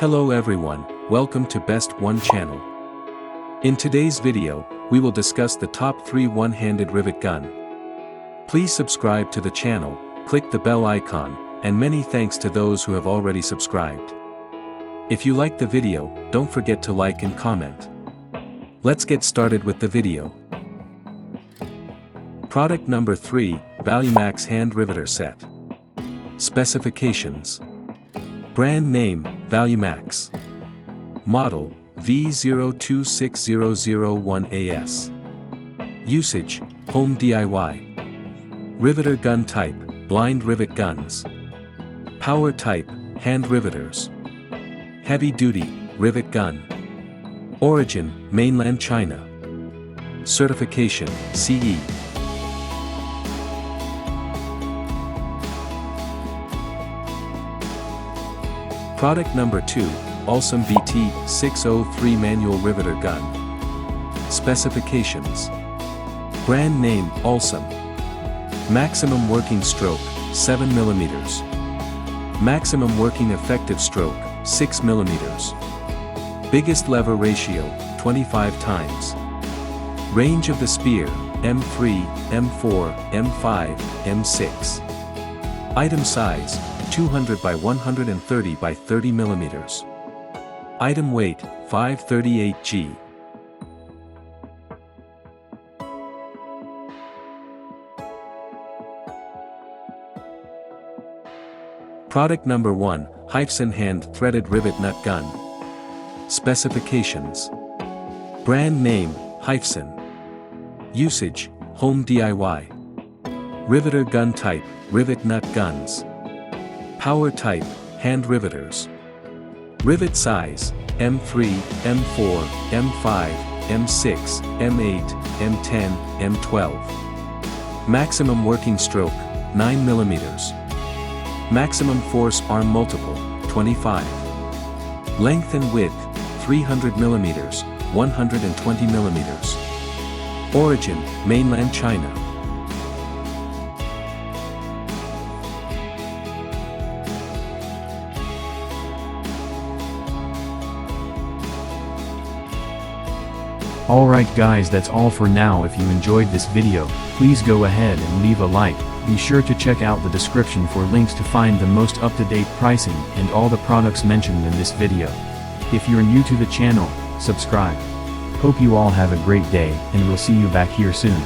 Hello everyone, welcome to Best One channel. In today's video, we will discuss the top 3 one-handed rivet gun. Please subscribe to the channel, click the bell icon, and many thanks to those who have already subscribed. If you like the video, don't forget to like and comment. Let's get started with the video. Product number 3, ValueMax Hand Riveter Set. Specifications. Brand name, ValueMax. Model, V026001AS. Usage, home DIY. Riveter gun type, blind rivet guns. Power type, hand riveters. Heavy duty, rivet gun. Origin, mainland China. Certification, CE. Product number 2, Alsam BT603 Manual Riveter Gun. Specifications. Brand name, Alsam. Maximum working stroke, 7 mm. Maximum working effective stroke, 6 mm. Biggest lever ratio, 25 times. Range of the spear, M3, M4, M5, M6. Item size, 200 by 130 by 30 mm. Item weight, 538 g. Product number 1, Hypson Hand Threaded Rivet Nut Gun. Specifications. Brand name, Hypson. Usage, home DIY. Riveter gun type, rivet nut guns. Power type, hand riveters. Rivet size, M3, M4, M5, M6, M8, M10, M12. Maximum working stroke, 9 mm. Maximum force arm multiple, 25. Length and width, 300 mm, 120 mm. Origin, mainland China. Alright guys, that's all for now. If you enjoyed this video, please go ahead and leave a like. Be sure to check out the description for links to find the most up-to-date pricing and all the products mentioned in this video. If you're new to the channel, subscribe. Hope you all have a great day, and we'll see you back here soon.